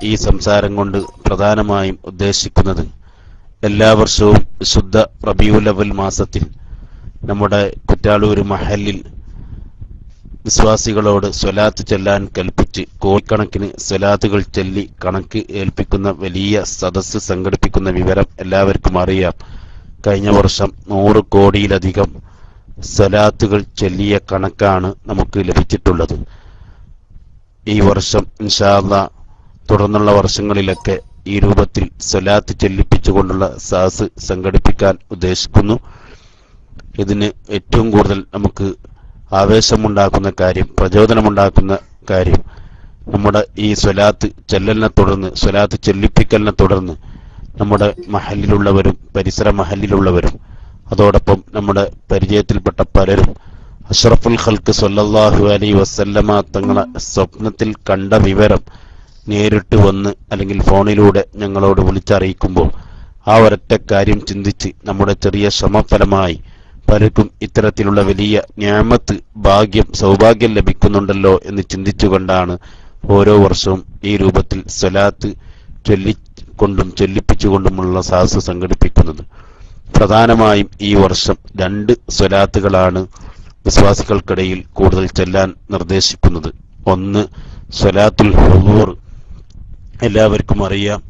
ഈ സംസാരം കൊണ്ട് പ്രധാനമായും ഉദ്ദേശിക്കുന്നത്, എല്ലാ വർഷവും ശുദ്ധ റബീഉൽ അവ്വൽ മാസത്തിൽ നമ്മുടെ കുറ്റാളൂർ മഹല്ലിൽ വിശ്വാസികളോട് സ്വലാത്ത് ചൊല്ലാൻ കൽപ്പിച്ച് കോടിക്കണക്കിന് സ്വലാത്തുകൾ ചൊല്ലി കണക്ക് ഏൽപ്പിക്കുന്ന വലിയ സദസ്സ് സംഘടിപ്പിക്കുന്ന വിവരം എല്ലാവർക്കും അറിയാം. കഴിഞ്ഞ വർഷം 100 കോടിയിലധികം സ്വലാത്തുകൾ ചൊല്ലിയ കണക്കാണ് നമുക്ക് ലഭിച്ചിട്ടുള്ളത്. ഈ വർഷം ഇൻഷാ അല്ലാഹ് തുടർന്നുള്ള വർഷങ്ങളിലൊക്കെ ഈ രൂപത്തിൽ സ്വലാത്ത് ചൊല്ലിപ്പിച്ചുകൊണ്ടുള്ള സദസ്സ് സംഘടിപ്പിക്കാൻ ഉദ്ദേശിക്കുന്നു. ഇതിന് ഏറ്റവും കൂടുതൽ നമുക്ക് ആവേശമുണ്ടാക്കുന്ന കാര്യം, പ്രചോദനമുണ്ടാക്കുന്ന കാര്യം, നമ്മുടെ ഈ സ്വലാത്ത് ചെല്ലലിനെ തുടർന്ന്, സ്വലാത്ത് ചൊല്ലിപ്പിക്കലിനെ തുടർന്ന് നമ്മുടെ മഹല്ലിലുള്ളവരും പരിസര മഹല്ലിലുള്ളവരും അതോടൊപ്പം നമ്മുടെ പരിചയത്തിൽപ്പെട്ട പലരും അഷ്റഫുൽ ഖൽക്ക് സ്വല്ലല്ലാഹു അലൈഹി വസല്ലമ തങ്ങളെ സ്വപ്നത്തിൽ കണ്ട വിവരം നേരിട്ട് വന്ന് അല്ലെങ്കിൽ ഫോണിലൂടെ ഞങ്ങളോട് വിളിച്ചറിയിക്കുമ്പോൾ ആ ഒരൊറ്റ കാര്യം ചിന്തിച്ച് നമ്മുടെ ചെറിയ ശ്രമഫലമായി പലർക്കും ഇത്തരത്തിലുള്ള വലിയ നിഅമത്ത്, ഭാഗ്യം, സൗഭാഗ്യം ലഭിക്കുന്നുണ്ടല്ലോ എന്ന് ചിന്തിച്ചുകൊണ്ടാണ് ഓരോ വർഷവും ഈ രൂപത്തിൽ സ്വലാത്ത് ചൊല്ലിക്കൊണ്ടും ചൊല്ലിപ്പിച്ചുകൊണ്ടുമുള്ള സദസ്സ് സംഘടിപ്പിക്കുന്നത്. പ്രധാനമായും ഈ വർഷം 2 സ്വലാത്തുകളാണ് വിശ്വാസികൾക്കിടയിൽ കൂടുതൽ ചൊല്ലാൻ നിർദ്ദേശിക്കുന്നത്. ഒന്ന് സ്വലാത്തുൽ ഹുദൂർ, എല്ലാവർക്കും അറിയാം,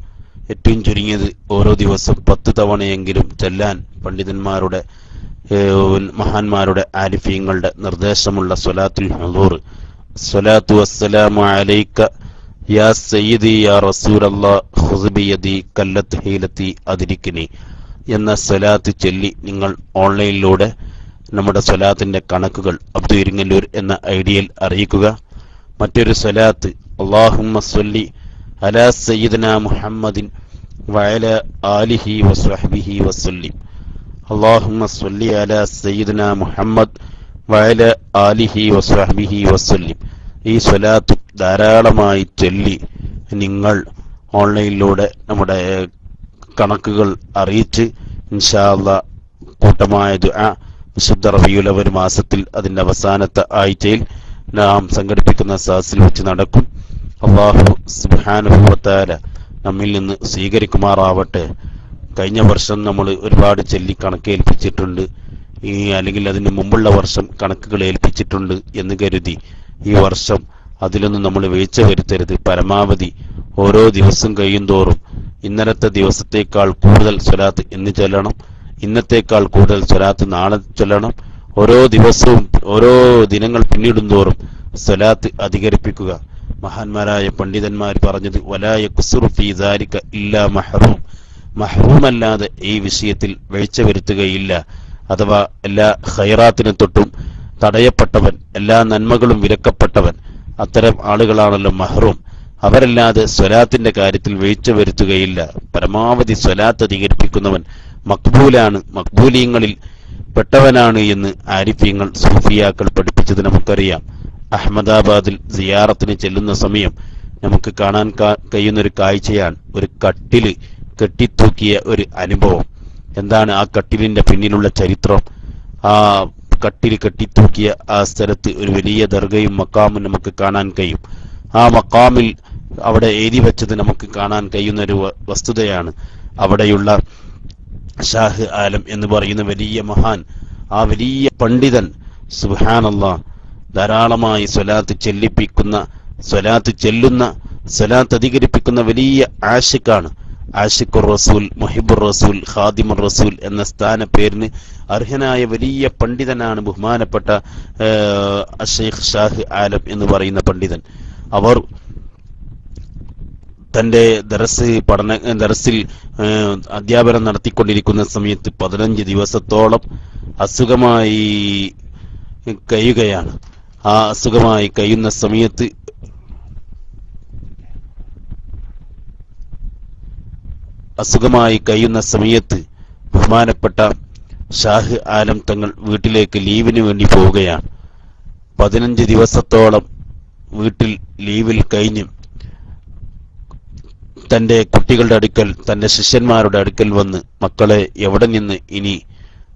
ഏറ്റവും ചുരുങ്ങിയത് ഓരോ ദിവസം 10 തവണയെങ്കിലും ചൊല്ലാൻ പണ്ഡിതന്മാരുടെ മഹാന്മാരുടെ ആരിഫീങ്ങളുടെ നിർദ്ദേശമുള്ള സ്വലാത്തുൽ ഹുദൂർ. സ്വലാത്തു വസ്സലാമു അലൈക യാ സയ്യിദി യാ റസൂലല്ലാഹ് ഖുദ് ബിയദി കല്ലത്ത് ഹീലത്തി അദ്രിക്നി എന്ന സ്വലാത്ത് ചൊല്ലി നിങ്ങൾ ഓൺലൈനിലൂടെ നമ്മുടെ സ്വലാത്തിന്റെ കണക്കുകൾ അബ്ദു ഇരിങ്ങല്ലൂർ എന്ന ഐഡിയയിൽ അറിയിക്കുക. മറ്റൊരു സ്വലാത്ത് അല്ലാഹുമ്മ സ്വല്ലി അലാ സയ്യിദിനാ മുഹമ്മദിൻ വഅലാ ആലിഹി വസ്വഹ്ബിഹി വസല്ലിം. അല്ലാഹുമ്മ സ്വല്ലി അലാ സയ്യിദിനാ മുഹമ്മദ് വഅലാ ആലിഹി വസ്വഹ്ബിഹി വസല്ലിം. ഈ സ്വലാത്ത് ധാരാളമായി ചൊല്ലി നിങ്ങൾ ഓൺലൈനിലൂടെ നമ്മുടെ കണക്കുകൾ അറിയിച്ച് ഇൻഷാ അല്ലാഹ് കൂട്ടമായ ദുആ വിശുദ്ധ റബീഉൽ അവ്വൽ മാസത്തിൽ അതിന്റെ അവസാനത്തെ ആഴ്ചയിൽ നാം സംഘടിപ്പിക്കുന്ന സദസ്സിൽ വെച്ച് നടക്കും. അല്ലാഹു സുബ്ഹാനഹു വ തആല നമ്മിൽ നിന്ന് സ്വീകരിക്കുമാറാവട്ടെ. കഴിഞ്ഞ വർഷം നമ്മൾ ഒരുപാട് ചൊല്ലി കണക്ക് ഏൽപ്പിച്ചിട്ടുണ്ട്, അല്ലെങ്കിൽ അതിന് മുമ്പുള്ള വർഷം കണക്കുകൾ ഏൽപ്പിച്ചിട്ടുണ്ട് എന്ന് കരുതി ഈ വർഷം അതിലൊന്നും നമ്മൾ വീഴ്ച വരുത്തരുത്. പരമാവധി ഓരോ ദിവസം കഴിയുന്തോറും ഇന്നലത്തെ ദിവസത്തേക്കാൾ കൂടുതൽ സ്വലാത്ത് ഇന്ന് ചൊല്ലണം, ഇന്നത്തേക്കാൾ കൂടുതൽ സ്വലാത്ത് നാളെ ചൊല്ലണം. ഓരോ ദിവസവും ഓരോ ദിനങ്ങൾ പിന്നിടുന്തോറും സ്വലാത്ത് അധികരിപ്പിക്കുക. മഹാന്മാരായ പണ്ഡിതന്മാർ പറഞ്ഞത് വലാ യഖ്സുറു ഫീ ദാലിക ഇല്ലാ മഹ്റൂം, മഹ്റൂമല്ലാതെ ഈ വിഷയത്തിൽ വീഴ്ച വരുത്തുകയില്ല. അഥവാ എല്ലാ ഖൈറാത്തിനും തൊട്ടും തടയപ്പെട്ടവൻ, എല്ലാ നന്മകളും വിലക്കപ്പെട്ടവൻ, അത്തരം ആളുകളാണല്ലോ മഹ്റൂം. അവരല്ലാതെ സ്വലാത്തിന്റെ കാര്യത്തിൽ വീഴ്ച വരുത്തുകയില്ല. പരമാവധി സ്വലാത്ത് അധികരിപ്പിക്കുന്നവൻ മക്ബൂലാണ്, മക്ബൂലീങ്ങളിൽ പെട്ടവനാണ് എന്ന് ആരിഫീങ്ങൾ സൂഫിയാക്കൾ പഠിപ്പിച്ചത് നമുക്കറിയാം. അഹമ്മദാബാദിൽ സിയാറത്തിന് ചെല്ലുന്ന സമയം നമുക്ക് കാണാൻ കഴിയുന്നൊരു കാഴ്ചയാണ് ഒരു കട്ടില് കെട്ടിത്തൂക്കിയ ഒരു അനുഭവം. എന്താണ് ആ കട്ടിലിന്റെ പിന്നിലുള്ള ചരിത്രം? ആ കട്ടിൽ കെട്ടിത്തൂക്കിയ ആ സ്ഥലത്ത് ഒരു വലിയ ദർഗയും മക്കാമും നമുക്ക് കാണാൻ കഴിയും. ആ മക്കാമിൽ അവിടെ എഴുതി വെച്ചത് നമുക്ക് കാണാൻ കഴിയുന്ന ഒരു വസ്തുതയാണ്. അവിടെയുള്ള ഷാഹ് ആലം എന്ന് പറയുന്ന വലിയ മഹാൻ, ആ വലിയ പണ്ഡിതൻ സുബ്ഹാനല്ലാഹ് ധാരാളമായി സ്വലാത്ത് ചെല്ലിപ്പിക്കുന്ന, സ്വലാത്ത് ചെല്ലുന്ന, സ്വലാത്ത് അധികരിപ്പിക്കുന്ന വലിയ ആഷിഖാണ്. ആഷിഖുർ റസൂൽ, മുഹിബുർ റസൂൽ, ഖാദിമുർ റസൂൽ എന്ന സ്ഥാന പേരിന് അർഹനായ വലിയ പണ്ഡിതനാണ് ബഹുമാനപ്പെട്ട ഷെയ്ഖ് ഷാഹ് ആലം എന്ന് പറയുന്ന പണ്ഡിതൻ. അവർ തന്റെ ദർസിൽ അധ്യാപനം നടത്തിക്കൊണ്ടിരിക്കുന്ന സമയത്ത് 15 ദിവസത്തോളം അസുഖമായി കഴിയുകയാണ്. ആ അസുഖമായി കഴിയുന്ന സമയത്ത് ബഹുമാനപ്പെട്ട ഷാഹ് ആലം തങ്ങൾ വീട്ടിലേക്ക് ലീവിന് വേണ്ടി പോവുകയാണ്. 15 ദിവസത്തോളം വീട്ടിൽ ലീവിൽ കഴിഞ്ഞ് തന്റെ കുട്ടികളുടെ അടുക്കൽ, തന്റെ ശിഷ്യന്മാരുടെ അടുക്കൽ വന്ന്, മക്കളെ എവിടെ നിന്ന് ഇനി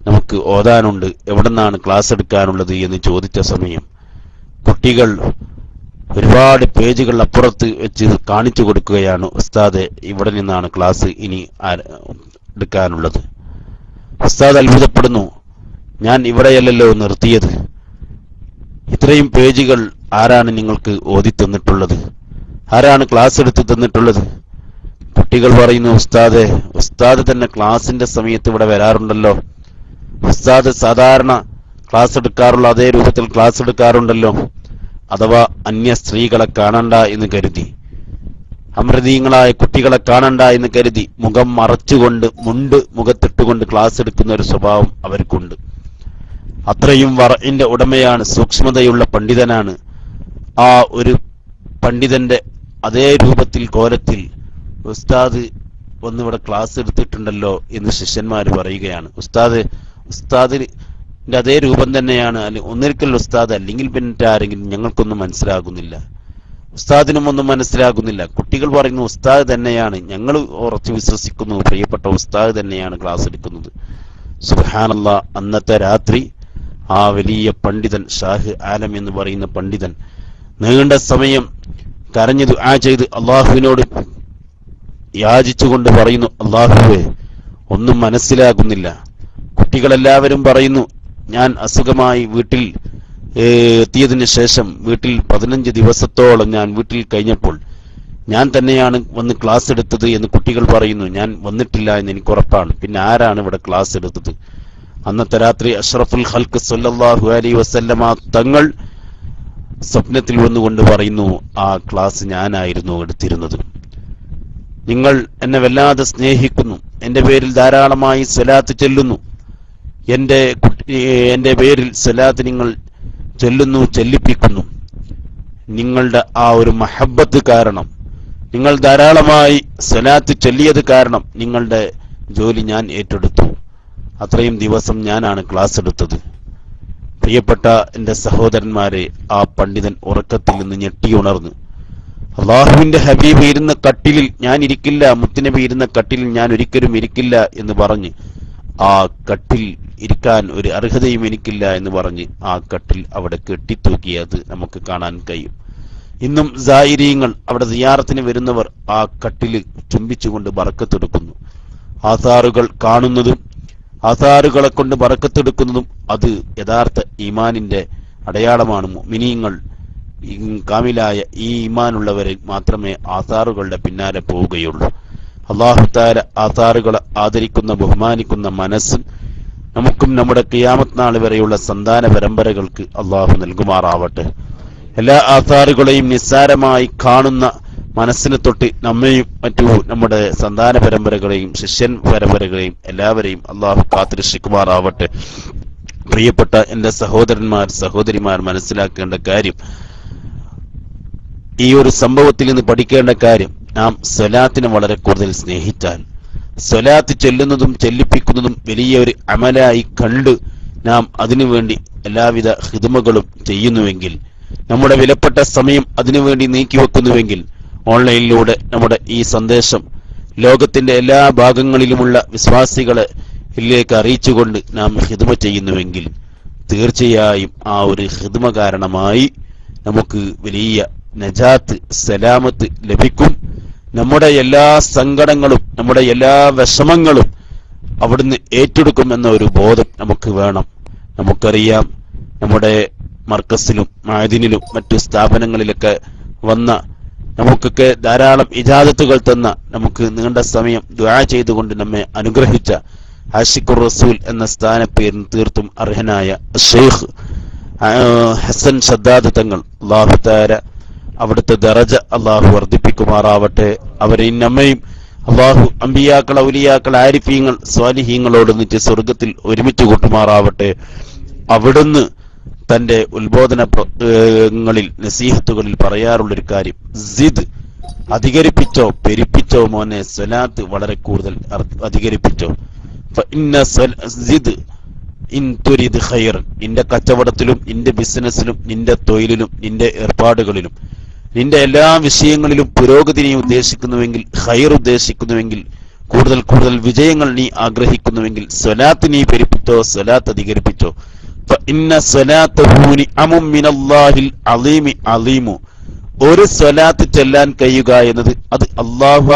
നമുക്ക് ഓതാനുണ്ട്, എവിടെ നിന്നാണ് ക്ലാസ് എടുക്കാനുള്ളത് എന്ന് ചോദിച്ച സമയം കുട്ടികൾ ഒരുപാട് പേജുകൾ അപ്പുറത്ത് വെച്ച് കാണിച്ചു കൊടുക്കുകയാണ്, ഉസ്താദെ ഇവിടെ നിന്നാണ് ക്ലാസ് ഇനി എടുക്കാനുള്ളത്. ഉസ്താദ് അത്ഭുതപ്പെടുന്നു, ഞാൻ ഇവിടെയല്ലല്ലോ നിർത്തിയത്, ഇത്രയും പേജുകൾ ആരാണ് നിങ്ങൾക്ക് ഓതി തന്നിട്ടുള്ളത്, ആരാണ് ക്ലാസ് എടുത്ത് തന്നിട്ടുള്ളത്? കുട്ടികൾ പറയുന്നു, ഉസ്താദ് തന്നെ ക്ലാസിന്റെ സമയത്ത് ഇവിടെ വരാറുണ്ടല്ലോ, ഉസ്താദ് സാധാരണ ക്ലാസ് എടുക്കാറുള്ള അതേ രൂപത്തിൽ ക്ലാസ് എടുക്കാറുണ്ടല്ലോ, അഥവാ അന്യ സ്ത്രീകളെ കാണണ്ട എന്ന് കരുതി, അമൃതീയങ്ങളായ കുട്ടികളെ കാണണ്ട എന്ന് കരുതി മുഖം മറച്ചുകൊണ്ട് മുണ്ട് മുഖത്തിട്ടുകൊണ്ട് ക്ലാസ് എടുക്കുന്ന ഒരു സ്വഭാവം അവർക്കുണ്ട്. അത്രയും വറഇന്റെ ഉടമയാണ്, സൂക്ഷ്മതയുള്ള പണ്ഡിതനാണ്. ആ ഒരു പണ്ഡിതന്റെ അതേ രൂപത്തിൽ കോലത്തിൽ ഉസ്താദ് ഒന്നിവിടെ ക്ലാസ് എടുത്തിട്ടുണ്ടല്ലോ എന്ന് ശിഷ്യന്മാർ പറയുകയാണ്. ഉസ്താദിന്റെ അതേ രൂപം തന്നെയാണ്, ഒന്നിരിക്കൽ ഉസ്താദ്, അല്ലെങ്കിൽ പിന്നെ ആരെങ്കിലും, ഞങ്ങൾക്കൊന്നും മനസ്സിലാകുന്നില്ല, ഉസ്താദിനും ഒന്നും മനസ്സിലാകുന്നില്ല. കുട്ടികൾ പറയുന്നു, ഉസ്താദ് തന്നെയാണ്, ഞങ്ങൾ ഉറച്ചു വിശ്വസിക്കുന്നു, പ്രിയപ്പെട്ട ഉസ്താദ് തന്നെയാണ് ക്ലാസ് എടുക്കുന്നത്. സുബ്ഹാനല്ലാഹ്, അന്നത്തെ രാത്രി ആ വലിയ പണ്ഡിതൻ, ഷാഹ് ആലം എന്ന് പറയുന്ന പണ്ഡിതൻ നീണ്ട സമയം കരഞ്ഞു ദുആ ചെയ്ത് അള്ളാഹുവിനോട് യാചിച്ചുകൊണ്ട് പറയുന്നു, അള്ളാഹുവേ ഒന്നും മനസ്സിലാകുന്നില്ല. കുട്ടികളെല്ലാവരും പറയുന്നു, ഞാൻ അസുഖമായി വീട്ടിൽ എത്തിയതിനു ശേഷം വീട്ടിൽ 15 ദിവസത്തോളം ഞാൻ വീട്ടിൽ കഴിഞ്ഞപ്പോൾ ഞാൻ തന്നെയാണ് വന്ന് ക്ലാസ് എടുത്തത് എന്ന് കുട്ടികൾ പറയുന്നു. ഞാൻ വന്നിട്ടില്ല എന്ന് എനിക്ക് ഉറപ്പാണ്, പിന്നെ ആരാണ് ഇവിടെ ക്ലാസ് എടുത്തത്? അന്നത്തെ രാത്രി അഷ്റഫുൽ ഖൽഖ് സല്ലല്ലാഹു അലൈഹി വസല്ലമ തങ്ങൾ സ്വപ്നത്തിൽ വന്നുകൊണ്ട് പറയുന്നു, ആ ക്ലാസ് ഞാനായിരുന്നു എടുത്തിരുന്നത്. നിങ്ങൾ എന്നെ വല്ലാതെ സ്നേഹിക്കുന്നു, എന്റെ പേരിൽ ധാരാളമായി സ്വലാത്ത് ചൊല്ലുന്നു, എന്റെ പേരിൽ സ്വലാത്ത് നിങ്ങൾ ചൊല്ലിപ്പിക്കുന്നു. നിങ്ങളുടെ ആ ഒരു മഹബ്ബത്ത് കാരണം, നിങ്ങൾ ധാരാളമായി സ്വലാത്ത് ചൊല്ലിയത് കാരണം നിങ്ങളുടെ ജോലി ഞാൻ ഏറ്റെടുത്തു. അത്രയും ദിവസം ഞാനാണ് ക്ലാസ് എടുത്തത്. പ്രിയപ്പെട്ട എൻ്റെ സഹോദരന്മാരെ, ആ പണ്ഡിതൻ ഉറക്കത്തിൽ നിന്ന് ഞെട്ടിയുണർന്നു. അള്ളാഹുവിന്റെ ഹബീബ് ഇരുന്ന കട്ടിലിൽ ഞാൻ ഇരിക്കില്ല, മുത്തുനബി ഇരുന്ന കട്ടിലിൽ ഞാൻ ഒരിക്കലും ഇരിക്കില്ല എന്ന് പറഞ്ഞ്, ആ കട്ടിൽ ഇരിക്കാൻ ഒരു അർഹതയും എനിക്കില്ല എന്ന് പറഞ്ഞ് ആ കട്ടിൽ അവിടെ കെട്ടിത്തൂക്കിയത് നമുക്ക് കാണാൻ കഴിയും. ഇന്നും സായിരീങ്ങൾ, അവിടെ സിയാറത്തിന് വരുന്നവർ ആ കട്ടിൽ ചുംബിച്ചുകൊണ്ട് ബറക്കത്തെടുക്കുന്നു. ആസാറുകൾ കാണുന്നതും ആസാറുകളെ കൊണ്ട് ബറക്കത്തെടുക്കുന്നതും അത് യഥാർത്ഥ ഈമാനിന്റെ അടയാളമാണ്. മുഅ്മിനീങ്ങൾ, കാമിലായ ഈ ഈമാനുള്ളവരെ മാത്രമേ ആസാറുകളുടെ പിന്നാലെ പോവുകയുള്ളൂ. അല്ലാഹു തആല ആസാറുകളെ ആദരിക്കുന്ന, ബഹുമാനിക്കുന്ന മനസ്സ് നമുക്കും നമ്മുടെ ഖിയാമത്ത് നാൾ വരെയുള്ള സന്താന പരമ്പരകൾക്ക് അള്ളാഹു നൽകുമാറാവട്ടെ. എല്ലാ ആസാറുകളെയും നിസ്സാരമായി കാണുന്ന മനസ്സിനെ തൊട്ട് നമ്മയും മറ്റു നമ്മുടെ സന്താന പരമ്പരകളെയും ശിഷ്യൻ പരമ്പരകളെയും എല്ലാവരെയും അള്ളാഹു കാത്തുരക്ഷിക്കുമാറാവട്ടെ. പ്രിയപ്പെട്ട എൻ്റെ സഹോദരന്മാർ, സഹോദരിമാർ, മനസ്സിലാക്കേണ്ട കാര്യം, ഈ ഒരു സംഭവത്തിൽ നിന്ന് പഠിക്കേണ്ട കാര്യം, നാം സ്വലാത്തിനെ വളരെ കൂടുതൽ സ്നേഹിച്ചാൽ, സ്വലാത്ത് ചൊല്ലുന്നതും ചൊല്ലിപ്പിക്കുന്നതും വലിയൊരു അമലായി കണ്ട് നാം അതിനുവേണ്ടി എല്ലാവിധ ഖിദ്മകളും ചെയ്യുന്നുവെങ്കിൽ, നമ്മുടെ വിലപ്പെട്ട സമയം അതിനുവേണ്ടി നീക്കിവെക്കുന്നുവെങ്കിൽ, ഓൺലൈനിലൂടെ നമ്മുടെ ഈ സന്ദേശം ലോകത്തിന്റെ എല്ലാ ഭാഗങ്ങളിലുമുള്ള വിശ്വാസികളിലേക്ക് അറിയിച്ചുകൊണ്ട് നാം ഖിദ്മ ചെയ്യുന്നുവെങ്കിൽ, തീർച്ചയായും ആ ഒരു ഖിദ്മ കാരണമായി നമുക്ക് വലിയ നജാത്ത്, സലാമത്ത് ലഭിക്കും. നമ്മുടെ എല്ലാ സങ്കടങ്ങളും, നമ്മുടെ എല്ലാ വിഷമങ്ങളും അവിടുന്ന് ഏറ്റെടുക്കുമെന്ന ഒരു ബോധം നമുക്ക് വേണം. നമുക്കറിയാം, നമ്മുടെ മർക്കസിലും മഅദിനിലും മറ്റു സ്ഥാപനങ്ങളിലൊക്കെ വന്ന, നമുക്കൊക്കെ ധാരാളം ഇജാദത്തുകൾ തന്ന, നമുക്ക് നീണ്ട സമയം ദുആ ചെയ്തുകൊണ്ട് നമ്മെ അനുഗ്രഹിച്ച ആശിഖുർ റസൂൽ എന്ന സ്ഥാനപ്പേരിന് തീർത്തും അർഹനായ ഷെയ്ഖ് ഹസൻ ഷദ്ദാദ് തങ്ങൾ, അല്ലാഹു തആല അവിടുത്തെ ദറജ അള്ളാഹു വർദ്ധിപ്പിക്കുമാറാവട്ടെ. അവരെയും നമ്മയും അള്ളാഹു അമ്പിയാക്കൾ, ഔലിയാക്കൾ, ആരിഫീങ്ങൾ, സ്വാലിഹീങ്ങളോടൊന്നിച്ച് സ്വർഗത്തിൽ ഒരുമിച്ച് കൂട്ടുമാറാവട്ടെ. അവിടുന്ന് തന്റെ ഉത്ബോധനങ്ങളിൽ, നസീഹത്തുകളിൽ പറയാറുള്ളൊരു കാര്യം, സിദ്, അധികരിപ്പിച്ചോ, പെരുപ്പിച്ചോ മോനെ, സ്വലാത്ത് വളരെ കൂടുതൽ അധികരിപ്പിച്ചോ. നിന്റെ കച്ചവടത്തിലും നിന്റെ ബിസിനസ്സിലും നിന്റെ തൊഴിലിലും നിന്റെ ഏർപ്പാടുകളിലും നിന്റെ എല്ലാ വിഷയങ്ങളിലും പുരോഗതി നീ ഉദ്ദേശിക്കുന്നുവെങ്കിൽ, ഖൈർ ഉദ്ദേശിക്കുന്നുവെങ്കിൽ, കൂടുതൽ കൂടുതൽ വിജയങ്ങൾ നീ ആഗ്രഹിക്കുന്നുവെങ്കിൽ, സ്വലാത്ത് നീ പെരുപ്പിച്ചോ, സ്വലാത്ത് അധികരിപ്പിച്ചോ. ഒരു സ്വലാത്ത് ചൊല്ലാൻ കഴിയുക എന്നത് അത് അല്ലാഹു